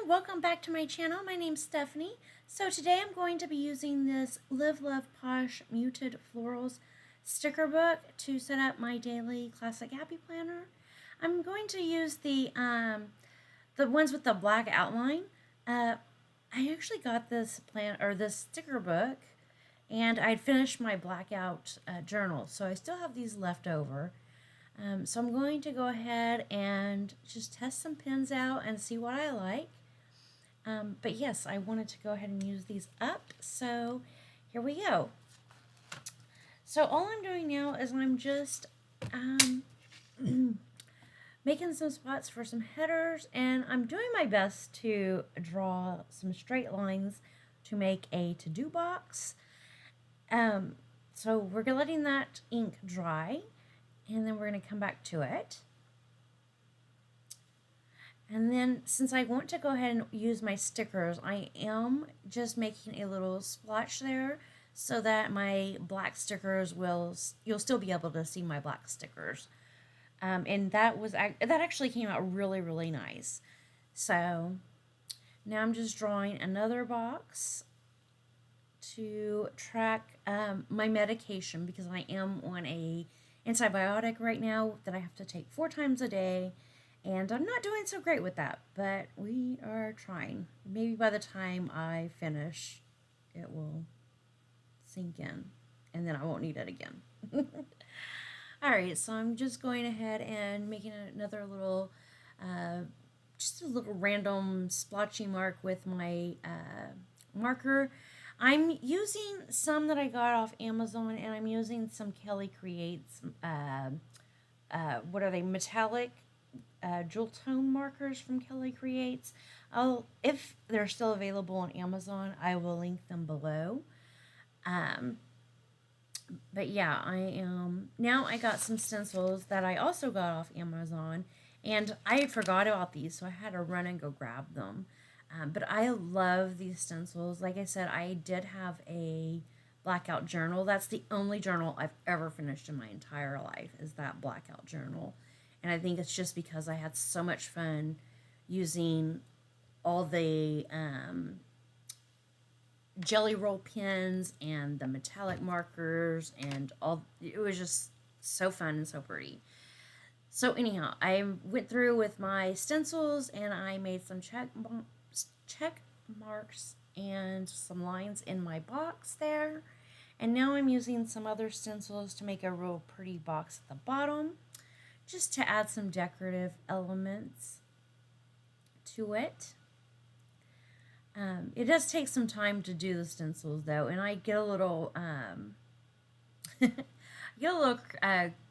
welcome back to my channel. My name's Stephanie. So today I'm going to be using this Live Love Posh Muted Florals sticker book to set up my daily classic happy planner. I'm going to use the ones with the black outline. I actually got this this sticker book, and I'd finished my blackout journal, so I still have these left over. So I'm going to go ahead and just test some pens out and see what I like. But yes, I wanted to go ahead and use these up. So here we go. So all I'm doing now is I'm just making some spots for some headers, and I'm doing my best to draw some straight lines to make a to-do box. So we're letting that ink dry, and then we're going to come back to it. And then since I want to go ahead and use my stickers, I am just making a little splotch there so that my black stickers you'll still be able to see my black stickers. And that actually came out really, really nice. So now I'm just drawing another box to track my medication, because I am on a antibiotic right now that I have to take 4 times a day. And I'm not doing so great with that, but we are trying. Maybe by the time I finish, it will sink in, and then I won't need it again. Alright, so I'm just going ahead and making another little, just a little random splotchy mark with my marker. I'm using some that I got off Amazon, and I'm using some Kelly Creates, what are they, metallic jewel tone markers from Kelly Creates. If they're still available on Amazon, I will link them below. But yeah, now I got some stencils that I also got off Amazon, and I forgot about these, so I had to run and go grab them. But I love these stencils. Like I said, I did have a blackout journal. That's the only journal I've ever finished in my entire life, is that blackout journal. And I think it's just because I had so much fun using all the jelly roll pens and the metallic markers, and it was just so fun and so pretty. So anyhow, I went through with my stencils, and I made some check marks and some lines in my box there. And now I'm using some other stencils to make a real pretty box at the bottom, just to add some decorative elements to it. It does take some time to do the stencils, though, and I get a little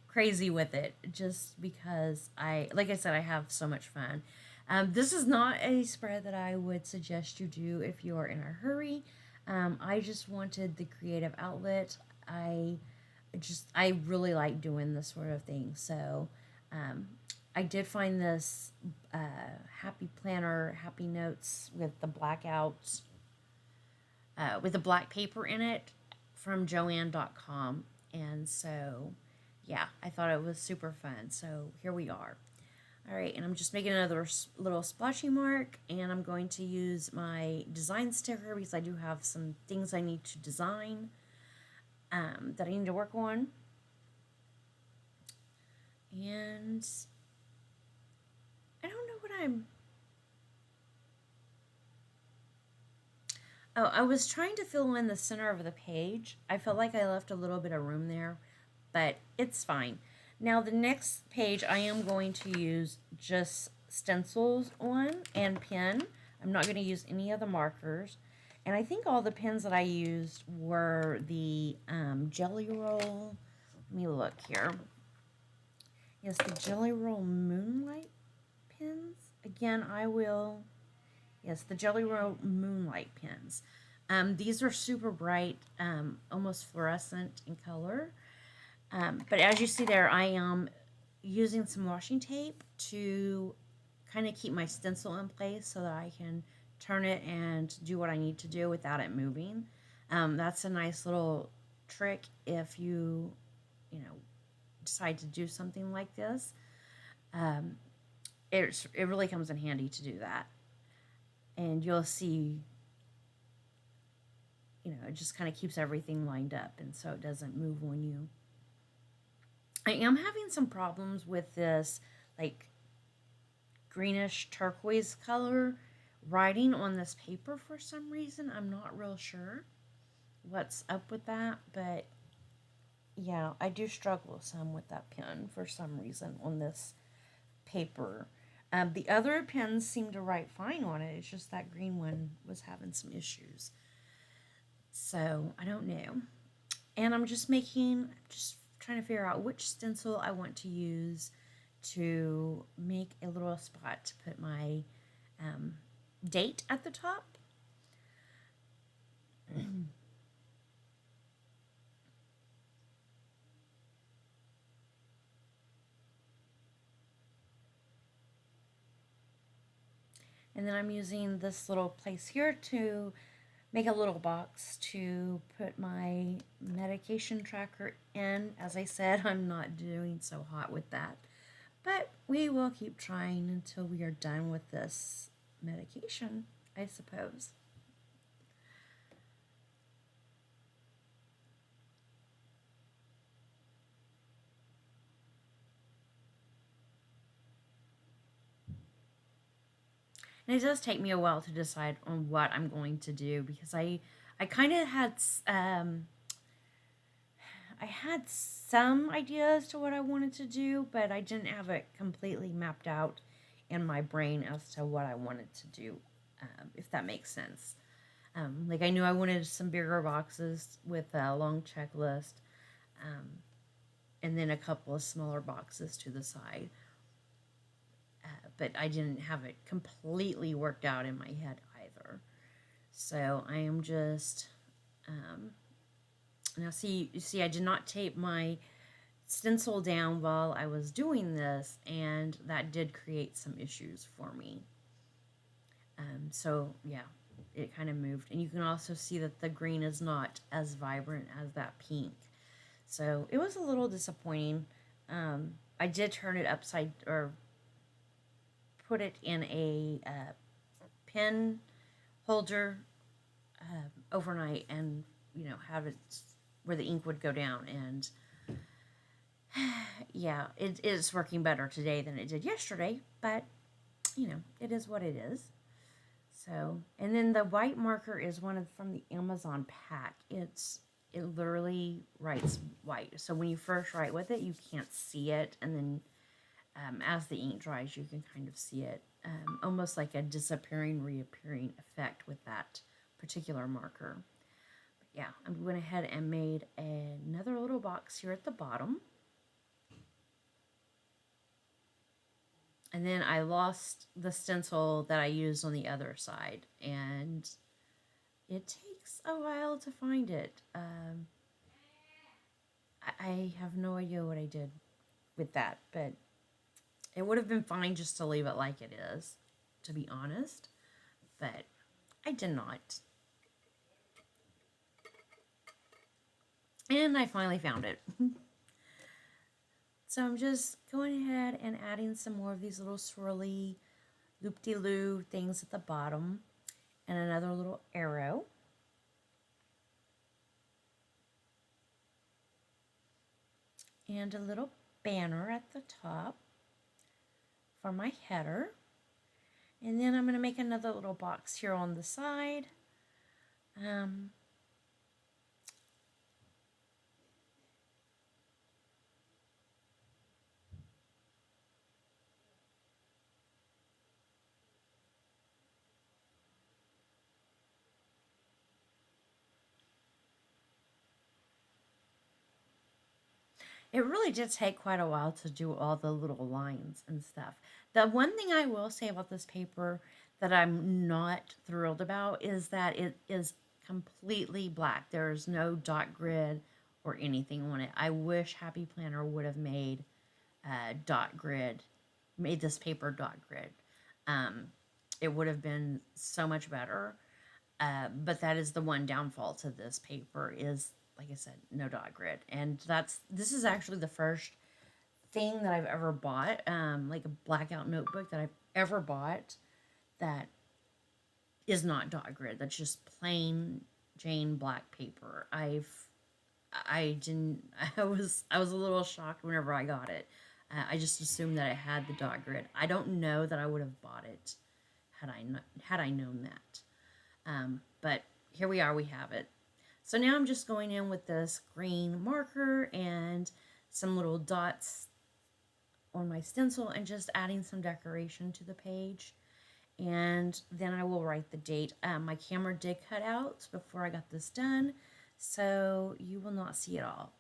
crazy with it, just because like I said, I have so much fun. This is not a spread that I would suggest you do if you are in a hurry. I just wanted the creative outlet. I really like doing this sort of thing, so I did find this happy planner, happy notes with the blackouts, with the black paper in it, from Joann.com. And so, yeah, I thought it was super fun. So here we are. All right, and I'm just making another little splotchy mark, and I'm going to use my design sticker because I do have some things I need to design that I need to work on. And I don't know what I was trying to fill in the center of the page. I felt like I left a little bit of room there, but it's fine. Now the next page I am going to use just stencils on and pen. I'm not going to use any of the markers. And I think all the pens that I used were the Jelly Roll. Let me look here. Yes, the Jelly Roll Moonlight pens. Again, yes, the Jelly Roll Moonlight pens. These are super bright, almost fluorescent in color. But as you see there, I am using some washi tape to kind of keep my stencil in place so that I can turn it and do what I need to do without it moving. That's a nice little trick if you decide to do something like this. It really comes in handy to do that. And you'll see, it just kind of keeps everything lined up, and so it doesn't move on you. I am having some problems with this, like, greenish turquoise color writing on this paper for some reason. I'm not real sure what's up with that, but yeah, I do struggle some with that pen for some reason on this paper. The other pens seem to write fine on it. It's just that green one was having some issues. So I don't know. And I'm just trying to figure out which stencil I want to use to make a little spot to put my um, date at the top. And then I'm using this little place here to make a little box to put my medication tracker in. As I said, I'm not doing so hot with that. But we will keep trying until we are done with this medication, I suppose. And it does take me a while to decide on what I'm going to do because I kind of I had some ideas to what I wanted to do, but I didn't have it completely mapped out in my brain as to what I wanted to do, if that makes sense. Like I knew I wanted some bigger boxes with a long checklist, um, and then a couple of smaller boxes to the side. But I didn't have it completely worked out in my head either. So I am just now see I did not tape my stencil down while I was doing this, and that did create some issues for me. So yeah, it kind of moved, and you can also see that the green is not as vibrant as that pink. So it was a little disappointing. I did turn it upside or put it in a pen holder overnight, and have it where the ink would go down, and yeah, it is working better today than it did yesterday, but it is what it is. So, and then the white marker is from the Amazon pack. It literally writes white. So when you first write with it, you can't see it, and then as the ink dries, you can kind of see it, almost like a disappearing, reappearing effect with that particular marker. But yeah, I went ahead and made another little box here at the bottom. And then I lost the stencil that I used on the other side, and it takes a while to find it. I have no idea what I did with that, but it would have been fine just to leave it like it is, to be honest, but I did not. And I finally found it. So I'm just going ahead and adding some more of these little swirly loop-de-loo things at the bottom, and another little arrow. And a little banner at the top for my header. And then I'm going to make another little box here on the side. It really did take quite a while to do all the little lines and stuff. The one thing I will say about this paper that I'm not thrilled about is that it is completely black. There's no dot grid or anything on it. I wish Happy Planner would have made made this paper dot grid. It would have been so much better. But that is the one downfall to this paper is, like I said, no dot grid. And this is actually the first thing that I've ever bought, like a Blackout notebook that I've ever bought that is not dot grid. That's just plain Jane black paper. I didn't I was a little shocked whenever I got it. I just assumed that it had the dot grid. I don't know that I would have bought it had I known that. But here we are, we have it. So now I'm just going in with this green marker and some little dots on my stencil and just adding some decoration to the page. And then I will write the date. My camera did cut out before I got this done, so you will not see it all.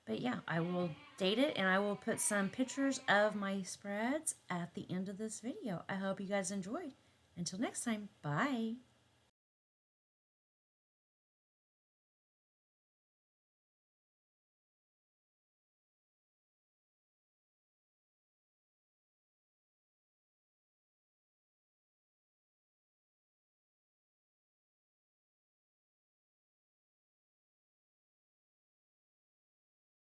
But yeah, I will date it and I will put some pictures of my spreads at the end of this video. I hope you guys enjoyed. Until next time, bye.